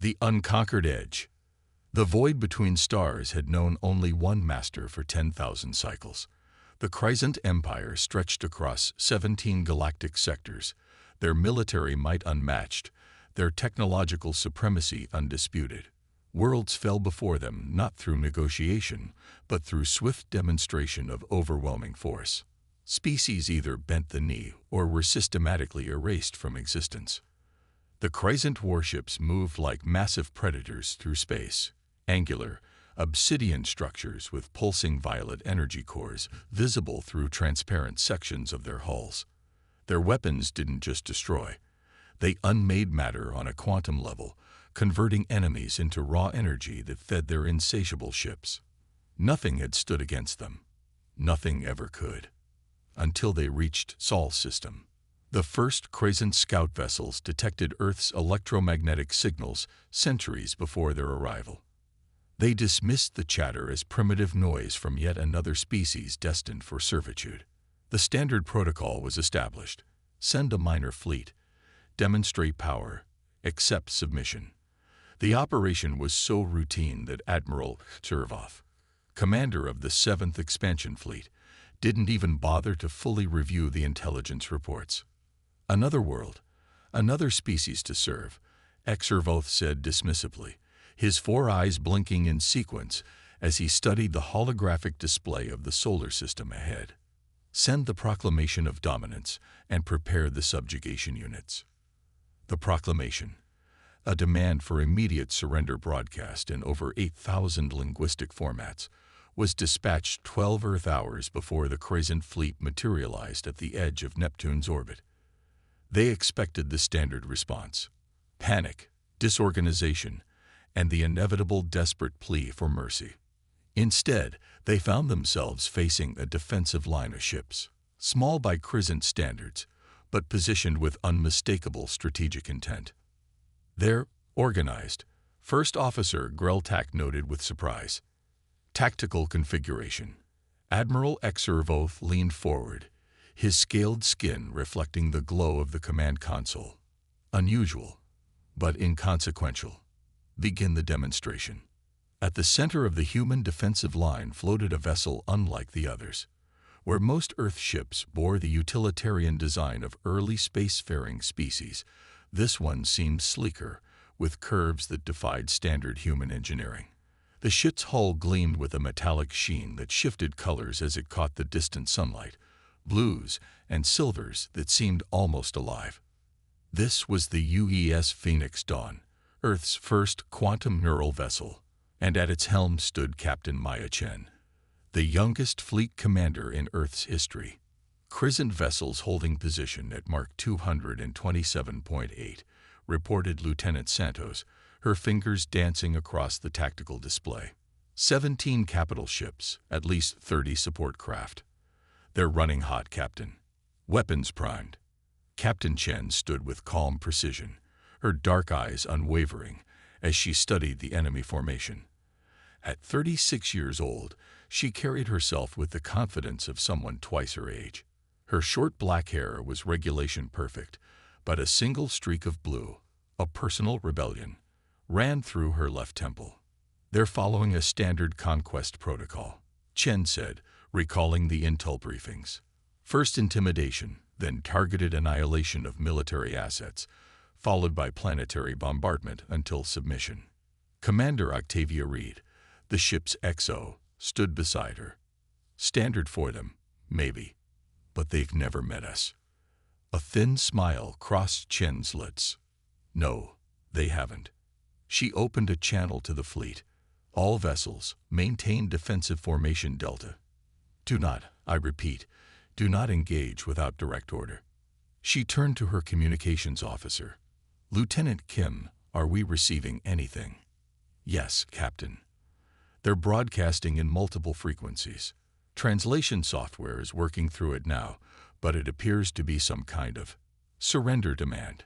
The unconquered edge. The void between stars had known only one master for 10,000 cycles. The Crescent Empire stretched across 17 galactic sectors, their military might unmatched, their technological supremacy undisputed. Worlds fell before them not through negotiation, but through swift demonstration of overwhelming force. Species either bent the knee or were systematically erased from existence. The Crescent warships moved like massive predators through space, angular, obsidian structures with pulsing violet energy cores visible through transparent sections of their hulls. Their weapons didn't just destroy. They unmade matter on a quantum level, converting enemies into raw energy that fed their insatiable ships. Nothing had stood against them. Nothing ever could. Until they reached Sol's system. The first Crescent scout vessels detected Earth's electromagnetic signals centuries before their arrival. They dismissed the chatter as primitive noise from yet another species destined for servitude. The standard protocol was established. Send a minor fleet. Demonstrate power. Accept submission. The operation was so routine that Admiral Servoff, commander of the 7th Expansion Fleet, didn't even bother to fully review the intelligence reports. Another world, another species to serve, Servoff said dismissively, his 4 eyes blinking in sequence as he studied the holographic display of the solar system ahead. Send the proclamation of dominance and prepare the subjugation units. The proclamation, a demand for immediate surrender broadcast in over 8,000 linguistic formats, was dispatched 12 Earth hours before the Crescent fleet materialized at the edge of Neptune's orbit. They expected the standard response: panic, disorganization, and the inevitable desperate plea for mercy. Instead, they found themselves facing a defensive line of ships, small by Crescent standards, but positioned with unmistakable strategic intent. They're organized, First Officer Greltak noted with surprise. Tactical configuration. Admiral Servoff leaned forward, his scaled skin reflecting the glow of the command console. Unusual, but inconsequential. Begin the demonstration. At the center of the human defensive line floated a vessel unlike the others. Where most Earth ships bore the utilitarian design of early spacefaring species, this one seemed sleeker, with curves that defied standard human engineering. The ship's hull gleamed with a metallic sheen that shifted colors as it caught the distant sunlight, blues and silvers that seemed almost alive. This was the UES Phoenix Dawn, Earth's first quantum neural vessel, and at its helm stood Captain Maya Chen, the youngest fleet commander in Earth's history. Crescent vessels holding position at Mark 227.8, reported Lieutenant Santos, her fingers dancing across the tactical display. 17 capital ships, at least 30 support craft. They're running hot, Captain. Weapons primed. Captain Chen stood with calm precision, her dark eyes unwavering as she studied the enemy formation. At 36 years old, she carried herself with the confidence of someone twice her age. Her short black hair was regulation perfect, but a single streak of blue, a personal rebellion, ran through her left temple. They're following a standard conquest protocol, Chen said, recalling the intel briefings. First intimidation, then targeted annihilation of military assets, followed by planetary bombardment until submission. Commander Octavia Reed, the ship's XO, stood beside her. Standard for them, maybe, but they've never met us. A thin smile crossed Chen's lips. No, they haven't. She opened a channel to the fleet. All vessels, maintain defensive formation Delta. Do not, I repeat, do not engage without direct order. She turned to her communications officer. Lieutenant Kim, are we receiving anything? Yes, Captain. They're broadcasting in multiple frequencies. Translation software is working through it now, but it appears to be some kind of surrender demand.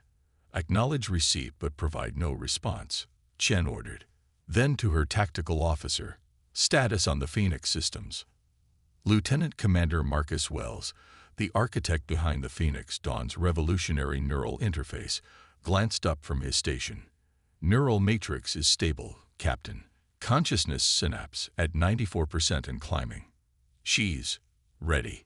Acknowledge receipt but provide no response, Chen ordered. Then to her tactical officer, status on the Phoenix systems. Lieutenant Commander Marcus Wells, the architect behind the Phoenix Dawn's revolutionary neural interface, glanced up from his station. Neural matrix is stable, Captain. Consciousness synapse at 94% and climbing. She's ready.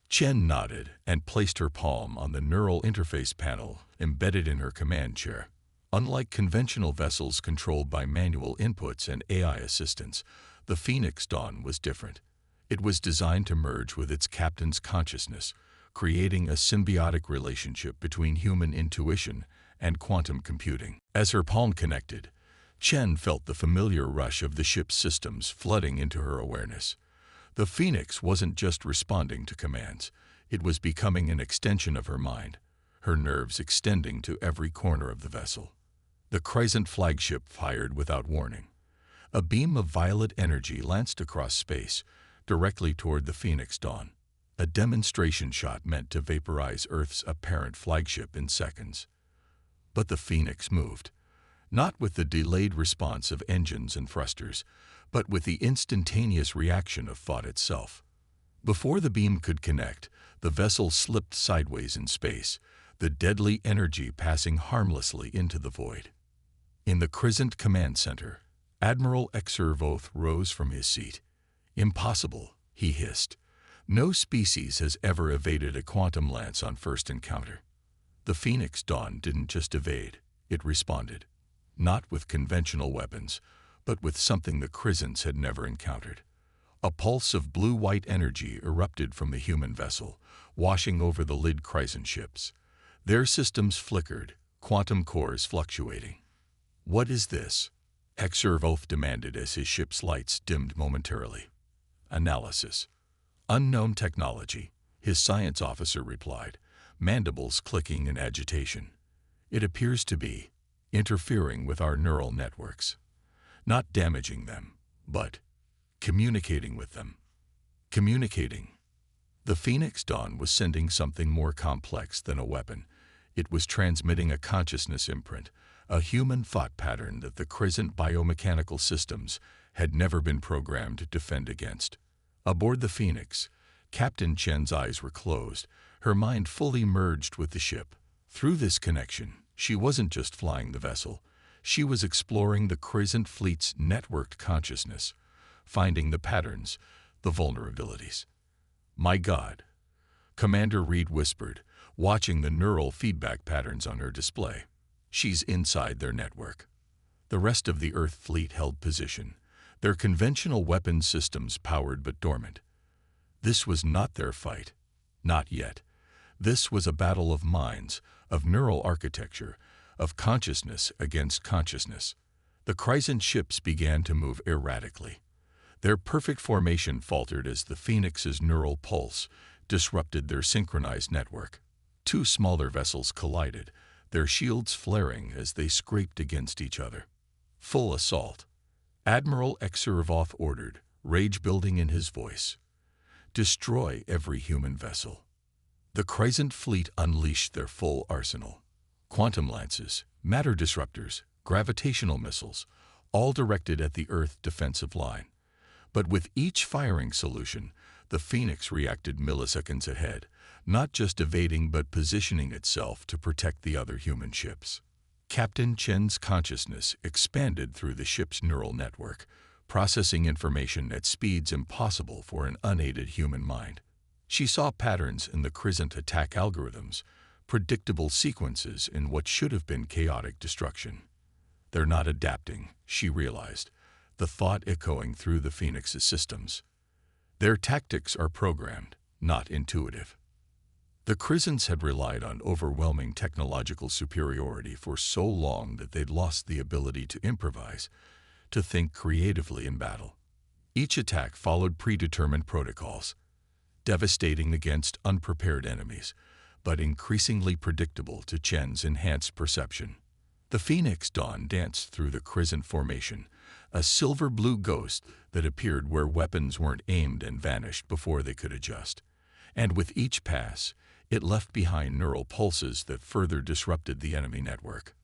Chen nodded and placed her palm on the neural interface panel embedded in her command chair. Unlike conventional vessels controlled by manual inputs and AI assistants, the Phoenix Dawn was different. It was designed to merge with its captain's consciousness, creating a symbiotic relationship between human intuition and quantum computing. As her palm connected, Chen felt the familiar rush of the ship's systems flooding into her awareness. The Phoenix wasn't just responding to commands, it was becoming an extension of her mind, her nerves extending to every corner of the vessel. The Crescent flagship fired without warning. A beam of violet energy lanced across space, directly toward the Phoenix Dawn, a demonstration shot meant to vaporize Earth's apparent flagship in seconds. But the Phoenix moved, not with the delayed response of engines and thrusters, but with the instantaneous reaction of thought itself. Before the beam could connect, the vessel slipped sideways in space, the deadly energy passing harmlessly into the void. In the Crescent Command Center, Admiral Exervoth rose from his seat. "Impossible," he hissed. "No species has ever evaded a quantum lance on first encounter." The Phoenix Dawn didn't just evade, it responded. Not with conventional weapons, but with something the Crescents had never encountered. A pulse of blue-white energy erupted from the human vessel, washing over the Lid Crescent ships. Their systems flickered, quantum cores fluctuating. "What is this?" Exervoth demanded as his ship's lights dimmed momentarily. "Analysis. Unknown technology," his science officer replied, mandibles clicking in agitation. "It appears to be interfering with our neural networks. Not damaging them, but communicating with them." Communicating. The Phoenix Dawn was sending something more complex than a weapon. It was transmitting a consciousness imprint, a human thought pattern that the Crescent biomechanical systems had never been programmed to defend against. Aboard the Phoenix, Captain Chen's eyes were closed, her mind fully merged with the ship. Through this connection, she wasn't just flying the vessel, she was exploring the Crescent fleet's networked consciousness, finding the patterns, the vulnerabilities. "My God," Commander Reed whispered, watching the neural feedback patterns on her display. "She's inside their network." The rest of the Earth fleet held position, their conventional weapons systems powered but dormant. This was not their fight. Not yet. This was a battle of minds, of neural architecture, of consciousness against consciousness. The Crescent ships began to move erratically. Their perfect formation faltered as the Phoenix's neural pulse disrupted their synchronized network. Two smaller vessels collided, their shields flaring as they scraped against each other. "Full assault," Admiral Exervoth ordered, rage building in his voice. "Destroy every human vessel." The Crescent fleet unleashed their full arsenal. Quantum lances, matter disruptors, gravitational missiles, all directed at the Earth defensive line. But with each firing solution, the Phoenix reacted milliseconds ahead, not just evading but positioning itself to protect the other human ships. Captain Chen's consciousness expanded through the ship's neural network, processing information at speeds impossible for an unaided human mind. She saw patterns in the Crescent attack algorithms, predictable sequences in what should have been chaotic destruction. "They're not adapting," she realized, the thought echoing through the Phoenix's systems. "Their tactics are programmed, not intuitive." The Crescents had relied on overwhelming technological superiority for so long that they'd lost the ability to improvise, to think creatively in battle. Each attack followed predetermined protocols, devastating against unprepared enemies, but increasingly predictable to Chen's enhanced perception. The Phoenix Dawn danced through the Crescent formation, a silver-blue ghost that appeared where weapons weren't aimed and vanished before they could adjust. And with each pass, it left behind neural pulses that further disrupted the enemy network.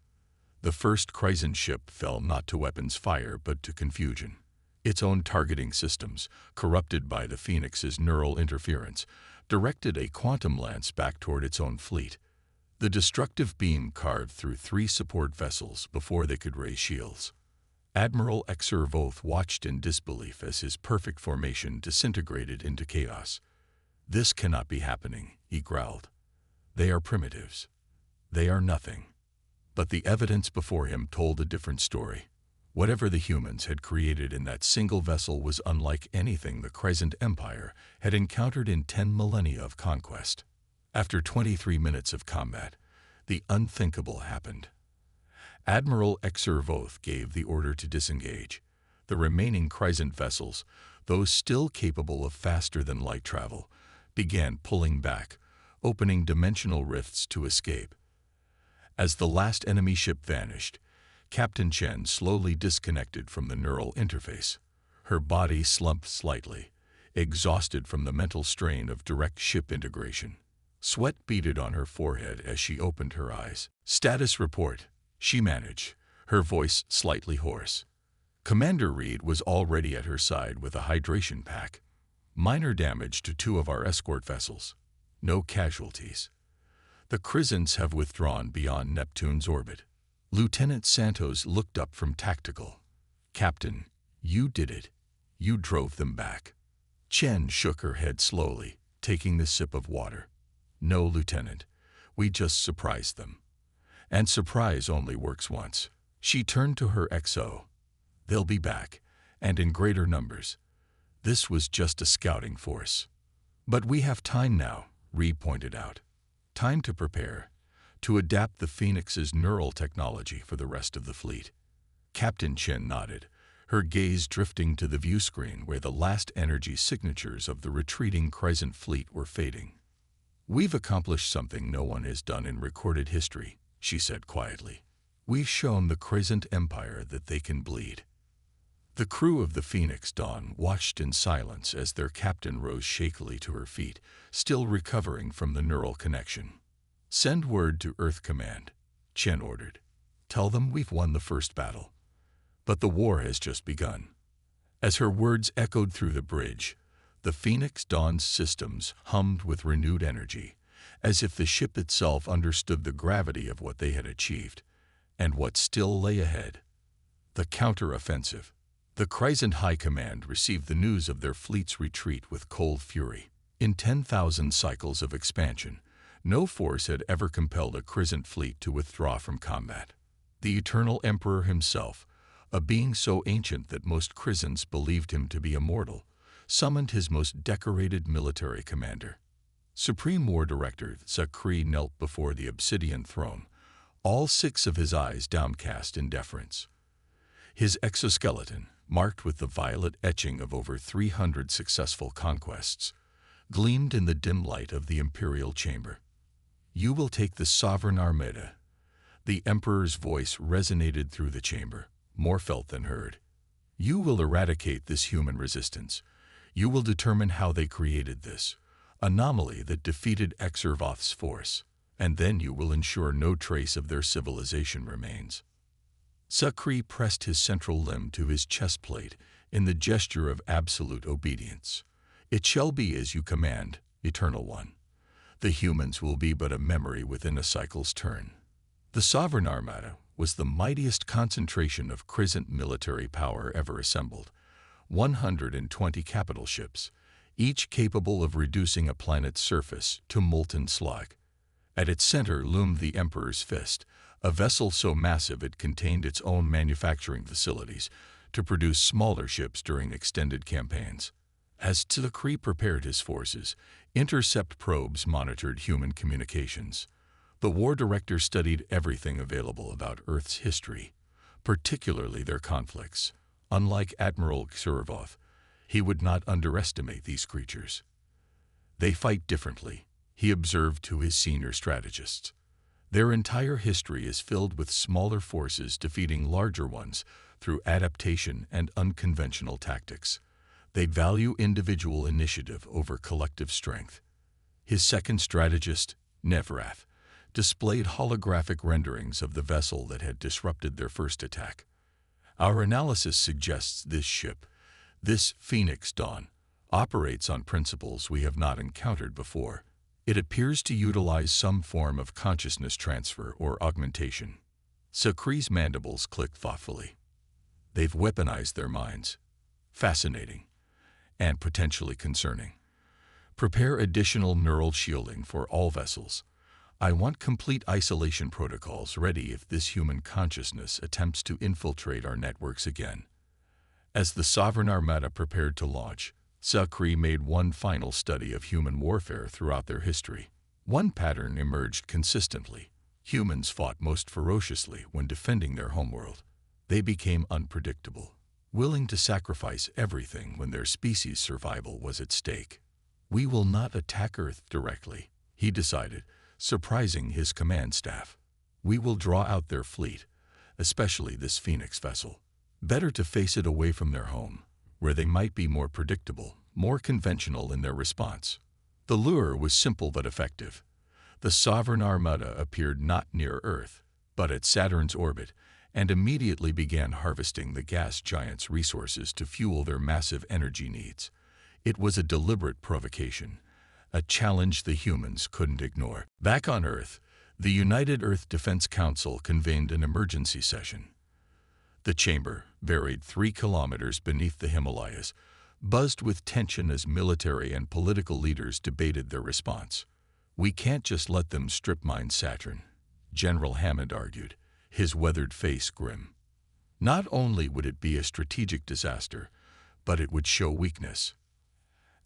The first Crescent ship fell not to weapons fire but to confusion. Its own targeting systems, corrupted by the Phoenix's neural interference, directed a quantum lance back toward its own fleet. The destructive beam carved through 3 support vessels before they could raise shields. Admiral Exervoth watched in disbelief as his perfect formation disintegrated into chaos. "This cannot be happening," he growled. "They are primitives. They are nothing." But the evidence before him told a different story. Whatever the humans had created in that single vessel was unlike anything the Crescent Empire had encountered in 10 millennia of conquest. After 23 minutes of combat, the unthinkable happened. Admiral Exervoth gave the order to disengage. The remaining Crescent vessels, those still capable of faster-than-light travel, began pulling back, opening dimensional rifts to escape. As the last enemy ship vanished, Captain Chen slowly disconnected from the neural interface. Her body slumped slightly, exhausted from the mental strain of direct ship integration. Sweat beaded on her forehead as she opened her eyes. "Status report," she managed, her voice slightly hoarse. Commander Reed was already at her side with a hydration pack. "Minor damage to 2 of our escort vessels. No casualties. The Crescents have withdrawn beyond Neptune's orbit." Lieutenant Santos looked up from tactical. "Captain, you did it. You drove them back." Chen shook her head slowly, taking the sip of water. "No, Lieutenant. We just surprised them. And surprise only works once." She turned to her XO. "They'll be back, and in greater numbers. This was just a scouting force." "But we have time now," Reed pointed out. "Time to prepare, to adapt the Phoenix's neural technology for the rest of the fleet." Captain Chen nodded, her gaze drifting to the view screen where the last energy signatures of the retreating Crescent fleet were fading. "We've accomplished something no one has done in recorded history," she said quietly. "We've shown the Crescent Empire that they can bleed." The crew of the Phoenix Dawn watched in silence as their captain rose shakily to her feet, still recovering from the neural connection. "Send word to Earth Command," Chen ordered. "Tell them we've won the first battle. But the war has just begun." As her words echoed through the bridge, the Phoenix Dawn's systems hummed with renewed energy, as if the ship itself understood the gravity of what they had achieved, and what still lay ahead. The counter-offensive. The Crescent High Command received the news of their fleet's retreat with cold fury. In 10,000 cycles of expansion, no force had ever compelled a Crescent fleet to withdraw from combat. The Eternal Emperor himself, a being so ancient that most Crescents believed him to be immortal, summoned his most decorated military commander. Supreme War Director Zakri knelt before the obsidian throne, all 6 of his eyes downcast in deference. His exoskeleton, marked with the violet etching of over 300 successful conquests, gleamed in the dim light of the imperial chamber. "You will take the Sovereign Armada." The Emperor's voice resonated through the chamber, more felt than heard. "You will eradicate this human resistance. You will determine how they created this anomaly that defeated Exervoth's force, and then you will ensure no trace of their civilization remains." Zakri pressed his central limb to his chest plate in the gesture of absolute obedience. "It shall be as you command, Eternal One. The humans will be but a memory within a cycle's turn." The Sovereign Armada was the mightiest concentration of Crescent military power ever assembled. 120 capital ships, each capable of reducing a planet's surface to molten slag. At its center loomed the Emperor's Fist, a vessel so massive it contained its own manufacturing facilities to produce smaller ships during extended campaigns. As Zakri prepared his forces, intercept probes monitored human communications. The War Director studied everything available about Earth's history, particularly their conflicts. Unlike Admiral Exervoth, he would not underestimate these creatures. "They fight differently," he observed to his senior strategists. "Their entire history is filled with smaller forces defeating larger ones through adaptation and unconventional tactics. They value individual initiative over collective strength." His second strategist, Nevrath, displayed holographic renderings of the vessel that had disrupted their first attack. "Our analysis suggests this ship, this Phoenix Dawn, operates on principles we have not encountered before," It appears to utilize some form of consciousness transfer or augmentation. Sakri's mandibles clicked thoughtfully. They've weaponized their minds. Fascinating. And potentially concerning. Prepare additional neural shielding for all vessels. I want complete isolation protocols ready if this human consciousness attempts to infiltrate our networks again. As the Sovereign Armada prepared to launch, Sakri made one final study of human warfare throughout their history. One pattern emerged consistently. Humans fought most ferociously when defending their homeworld. They became unpredictable, willing to sacrifice everything when their species' survival was at stake. We will not attack Earth directly, he decided, surprising his command staff. We will draw out their fleet, especially this Phoenix vessel. Better to face it away from their home, where they might be more predictable, more conventional in their response. The lure was simple but effective. The Sovereign Armada appeared not near Earth, but at Saturn's orbit, and immediately began harvesting the gas giant's resources to fuel their massive energy needs. It was a deliberate provocation, a challenge the humans couldn't ignore. Back on Earth, the United Earth Defense Council convened an emergency session. The chamber, buried 3 kilometers beneath the Himalayas, buzzed with tension as military and political leaders debated their response. We can't just let them strip mine Saturn, General Hammond argued, his weathered face grim. Not only would it be a strategic disaster, but it would show weakness.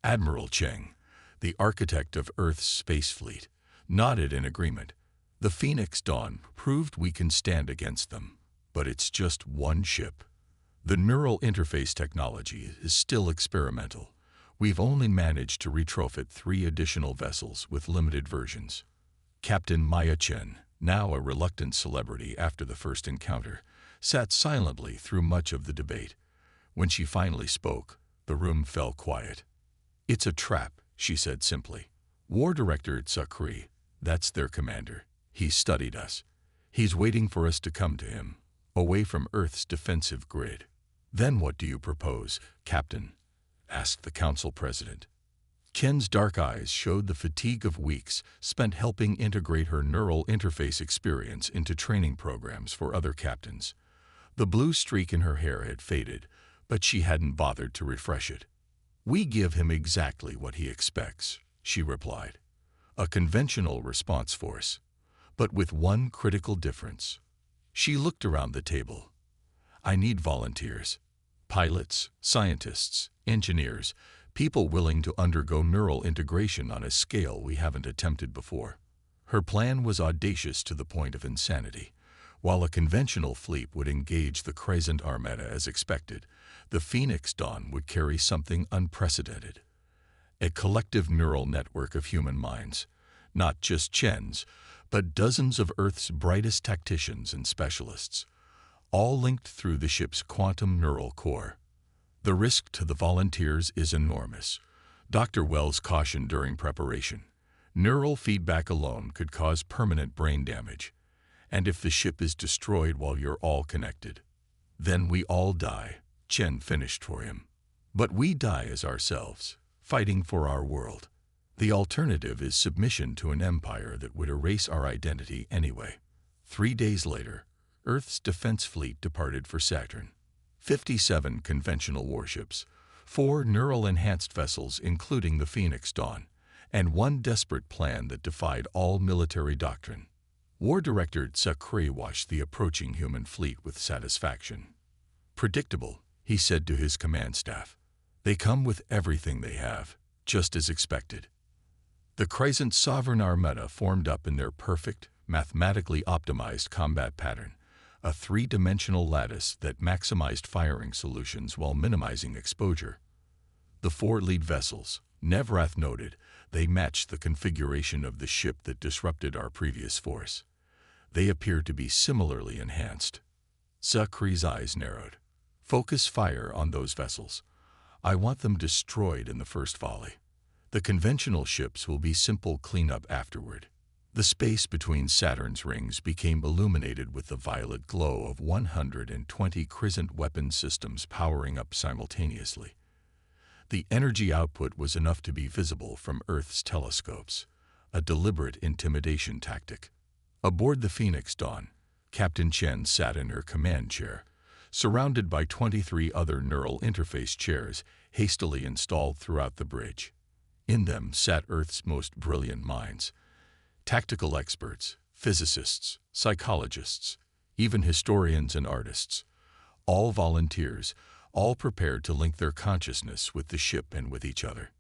Admiral Cheng, the architect of Earth's space fleet, nodded in agreement. The Phoenix Dawn proved we can stand against them. But it's just one ship. The neural interface technology is still experimental. We've only managed to retrofit 3 additional vessels with limited versions. Captain Maya Chen, now a reluctant celebrity after the first encounter, sat silently through much of the debate. When she finally spoke, the room fell quiet. It's a trap, she said simply. War Director Sakri, that's their commander. He's studied us. He's waiting for us to come to him, away from Earth's defensive grid. Then what do you propose, Captain? Asked the Council President. Chen's dark eyes showed the fatigue of weeks spent helping integrate her neural interface experience into training programs for other captains. The blue streak in her hair had faded, but she hadn't bothered to refresh it. We give him exactly what he expects, she replied. A conventional response force, but with one critical difference. She looked around the table. I need volunteers. Pilots, scientists, engineers, people willing to undergo neural integration on a scale we haven't attempted before. Her plan was audacious to the point of insanity. While a conventional fleet would engage the Crescent Armada as expected, the Phoenix Dawn would carry something unprecedented. A collective neural network of human minds, not just Chen's, but dozens of Earth's brightest tacticians and specialists, all linked through the ship's quantum neural core. The risk to the volunteers is enormous, Dr. Wells cautioned during preparation. Neural feedback alone could cause permanent brain damage, and if the ship is destroyed while you're all connected, then we all die, Chen finished for him. But we die as ourselves, fighting for our world. The alternative is submission to an empire that would erase our identity anyway. 3 days later, Earth's defense fleet departed for Saturn. 57 conventional warships, 4 neural-enhanced vessels including the Phoenix Dawn, and one desperate plan that defied all military doctrine. War Director Sakri watched the approaching human fleet with satisfaction. Predictable, he said to his command staff. They come with everything they have, just as expected. The Crescent Sovereign Armada formed up in their perfect, mathematically optimized combat pattern, a 3-dimensional lattice that maximized firing solutions while minimizing exposure. The 4 lead vessels, Nevrath noted, they matched the configuration of the ship that disrupted our previous force. They appear to be similarly enhanced. Sakri's eyes narrowed. Focus fire on those vessels. I want them destroyed in the first volley. The conventional ships will be simple cleanup afterward. The space between Saturn's rings became illuminated with the violet glow of 120 Crescent weapon systems powering up simultaneously. The energy output was enough to be visible from Earth's telescopes. a deliberate intimidation tactic. Aboard the Phoenix Dawn, Captain Chen sat in her command chair, surrounded by 23 other neural interface chairs hastily installed throughout the bridge. In them sat Earth's most brilliant minds, tactical experts, physicists, psychologists, even historians and artists, all volunteers, all prepared to link their consciousness with the ship and with each other.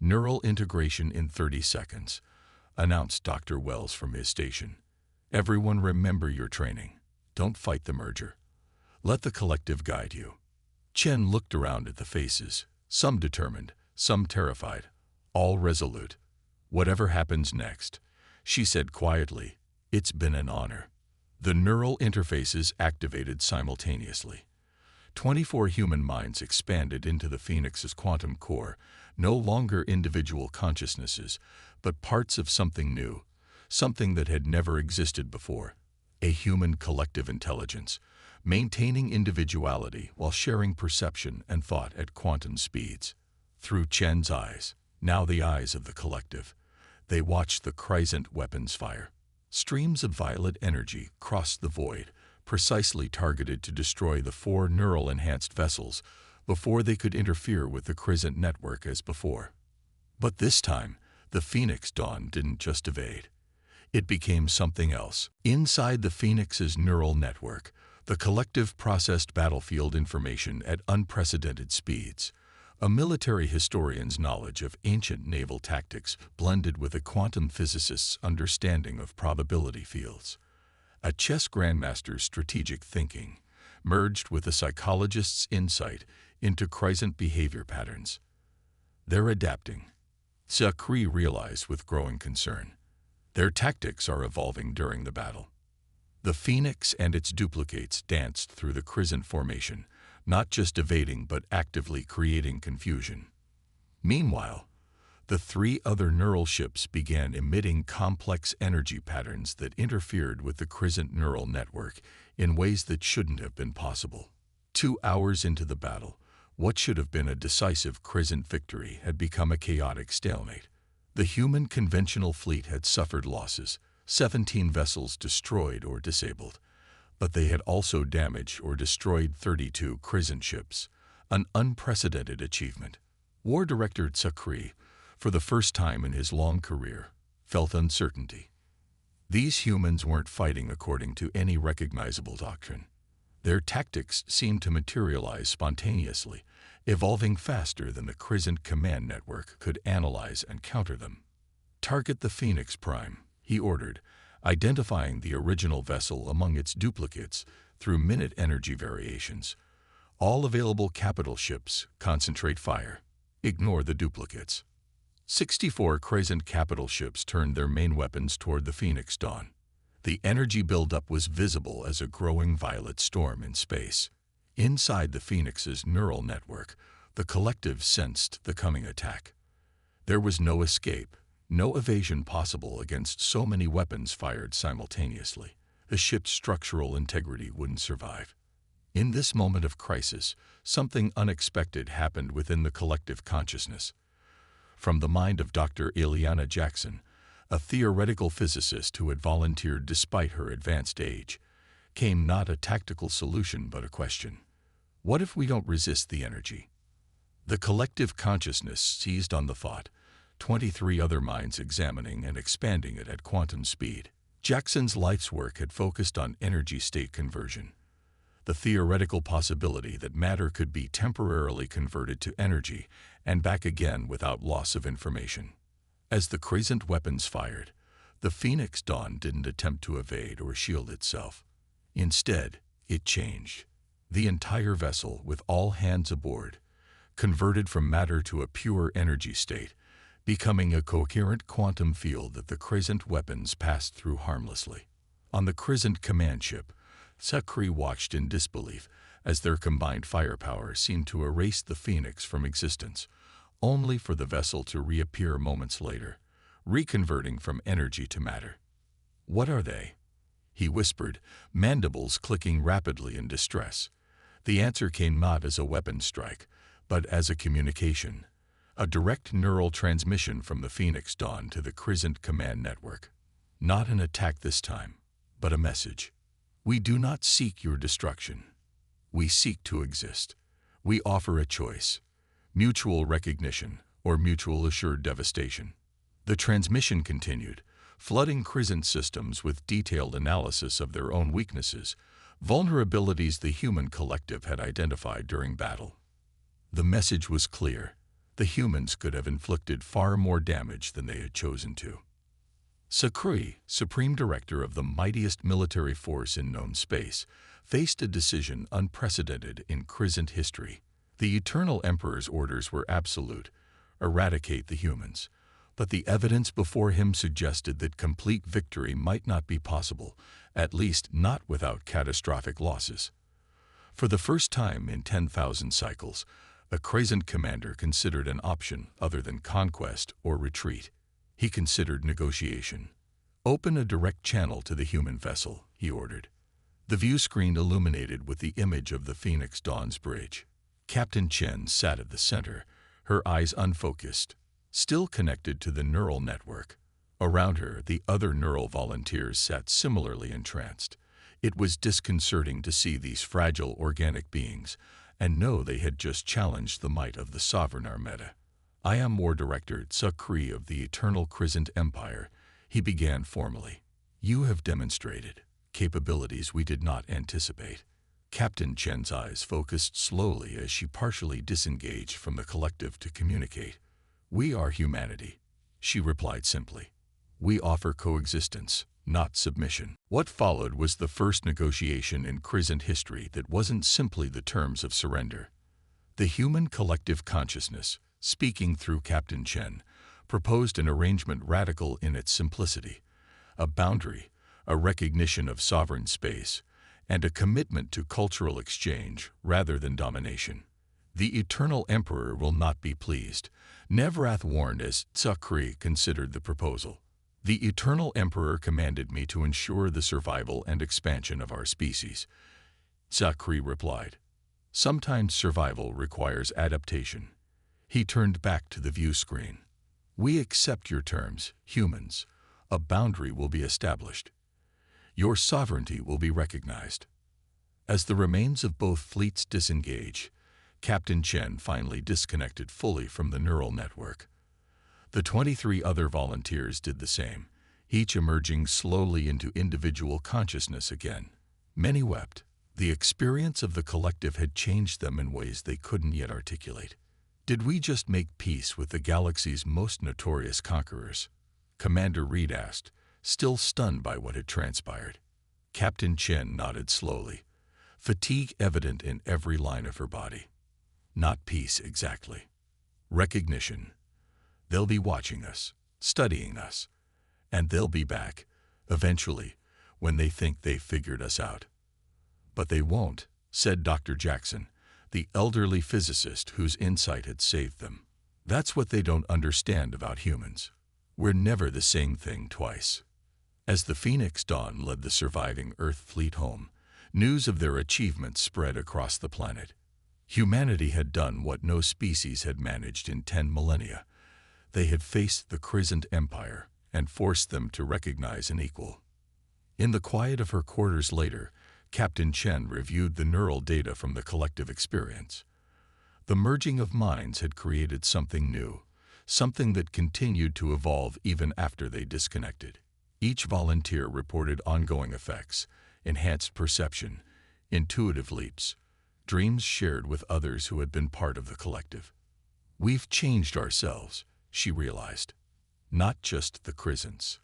Neural integration in 30 seconds, announced Dr. Wells from his station. Everyone remember your training. Don't fight the merger. Let the collective guide you. Chen looked around at the faces, some determined, some terrified, all resolute. Whatever happens next, she said quietly, it's been an honor. The neural interfaces activated simultaneously. 24 human minds expanded into the Phoenix's quantum core, no longer individual consciousnesses, but parts of something new, something that had never existed before, a human collective intelligence, maintaining individuality while sharing perception and thought at quantum speeds. Through Chen's eyes, now the eyes of the collective, they watched the crescent weapons fire. Streams of violet energy crossed the void, precisely targeted to destroy the 4 neural-enhanced vessels before they could interfere with the crescent network as before. But this time, the Phoenix Dawn didn't just evade. It became something else. Inside the Phoenix's neural network, the collective processed battlefield information at unprecedented speeds. A military historian's knowledge of ancient naval tactics blended with a quantum physicist's understanding of probability fields. A chess grandmaster's strategic thinking merged with a psychologist's insight into crescent behavior patterns. They're adapting, Sakri realized with growing concern. Their tactics are evolving during the battle. The Phoenix and its duplicates danced through the crescent formation, not just evading but actively creating confusion. Meanwhile, the 3 other neural ships began emitting complex energy patterns that interfered with the crescent neural network in ways that shouldn't have been possible. 2 hours into the battle, what should have been a decisive crescent victory had become a chaotic stalemate. The human conventional fleet had suffered losses, 17 vessels destroyed or disabled, but they had also damaged or destroyed 32 crescent ships, an unprecedented achievement. War Director Sakri, for the first time in his long career, felt uncertainty. These humans weren't fighting according to any recognizable doctrine. Their tactics seemed to materialize spontaneously, evolving faster than the crescent command network could analyze and counter them. Target the Phoenix Prime, he ordered, identifying the original vessel among its duplicates through minute energy variations. All available capital ships, concentrate fire. Ignore the duplicates. 64 crescent capital ships turned their main weapons toward the Phoenix Dawn. The energy buildup was visible as a growing violet storm in space. Inside the Phoenix's neural network, the collective sensed the coming attack. There was no escape, no evasion possible against so many weapons fired simultaneously. The ship's structural integrity wouldn't survive. In this moment of crisis, something unexpected happened within the collective consciousness. From the mind of Dr. Ileana Jackson, a theoretical physicist who had volunteered despite her advanced age, came not a tactical solution but a question. What if we don't resist the energy? The collective consciousness seized on the thought, 23 other minds examining and expanding it at quantum speed. Jackson's life's work had focused on energy state conversion, the theoretical possibility that matter could be temporarily converted to energy and back again without loss of information. As the crescent weapons fired, the Phoenix Dawn didn't attempt to evade or shield itself. Instead, it changed. The entire vessel, with all hands aboard, converted from matter to a pure energy state, becoming a coherent quantum field that the crescent weapons passed through harmlessly. On the crescent command ship, Sakri watched in disbelief as their combined firepower seemed to erase the Phoenix from existence, only for the vessel to reappear moments later, reconverting from energy to matter. "What are they?" he whispered, mandibles clicking rapidly in distress. The answer came not as a weapon strike, but as a communication. a direct neural transmission from the Phoenix Dawn to the Crescent Command Network. Not an attack this time, but a message. We do not seek your destruction. We seek to exist. We offer a choice: mutual recognition or mutual assured devastation. The transmission continued, flooding Crescent systems with detailed analysis of their own weaknesses, vulnerabilities the human collective had identified during battle. The message was clear: the humans could have inflicted far more damage than they had chosen to. Sakri, Supreme Director of the mightiest military force in known space, faced a decision unprecedented in Crescent history. The Eternal Emperor's orders were absolute: eradicate the humans. But the evidence before him suggested that complete victory might not be possible, at least not without catastrophic losses. For the first time in 10,000 cycles, a Crescent commander considered an option other than conquest or retreat. He considered negotiation. Open a direct channel to the human vessel, he ordered. The view screen illuminated with the image of the Phoenix Dawn's bridge. Captain Chen sat at the center, her eyes unfocused, still connected to the neural network. Around her, the other neural volunteers sat similarly entranced. It was disconcerting to see these fragile organic beings and know they had just challenged the might of the sovereign Armada. I am War Director Sakri of the Eternal Crescent Empire, he began formally. You have demonstrated capabilities we did not anticipate. Captain Chen's eyes focused slowly as she partially disengaged from the collective to communicate. We are humanity, she replied simply. We offer coexistence, not submission. What followed was the first negotiation in Crescent history that wasn't simply the terms of surrender. The human collective consciousness, speaking through Captain Chen, proposed an arrangement radical in its simplicity: a boundary, a recognition of sovereign space, and a commitment to cultural exchange rather than domination. The Eternal Emperor will not be pleased, Nevrath warned as Sakri considered the proposal. The Eternal Emperor commanded me to ensure the survival and expansion of our species, Sakri replied. Sometimes survival requires adaptation. He turned back to the view screen. We accept your terms, humans. A boundary will be established. Your sovereignty will be recognized. As the remains of both fleets disengage, Captain Chen finally disconnected fully from the neural network. The 23 other volunteers did the same, each emerging slowly into individual consciousness again. Many wept. The experience of the collective had changed them in ways they couldn't yet articulate. Did we just make peace with the galaxy's most notorious conquerors? Commander Reed asked, still stunned by what had transpired. Captain Chen nodded slowly, fatigue evident in every line of her body. Not peace exactly. Recognition. They'll be watching us, studying us, and they'll be back, eventually, when they think they've figured us out. But they won't, said Dr. Jackson, the elderly physicist whose insight had saved them. That's what they don't understand about humans. We're never the same thing twice. As the Phoenix Dawn led the surviving Earth fleet home, news of their achievements spread across the planet. Humanity had done what no species had managed in 10 millennia. They had faced the Crescent Empire and forced them to recognize an equal. In the quiet of her quarters later, Captain Chen reviewed the neural data from the collective experience. The merging of minds had created something new, something that continued to evolve even after they disconnected. Each volunteer reported ongoing effects: enhanced perception, intuitive leaps, dreams shared with others who had been part of the collective. We've changed ourselves, she realized. Not just the Crescents.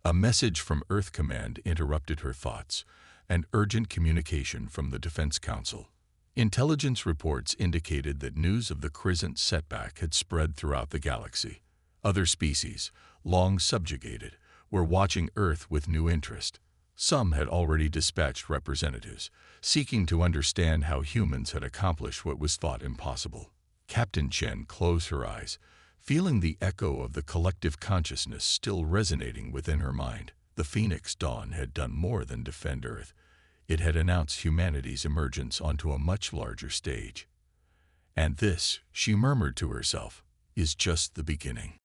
A message from Earth Command interrupted her thoughts, and urgent communication from the Defense Council. Intelligence reports indicated that news of the Crescent setback had spread throughout the galaxy. Other species, long subjugated, were watching Earth with new interest. Some had already dispatched representatives, seeking to understand how humans had accomplished what was thought impossible. Captain Chen closed her eyes, feeling the echo of the collective consciousness still resonating within her mind. The Phoenix Dawn had done more than defend Earth. It had announced humanity's emergence onto a much larger stage. And this, she murmured to herself, is just the beginning.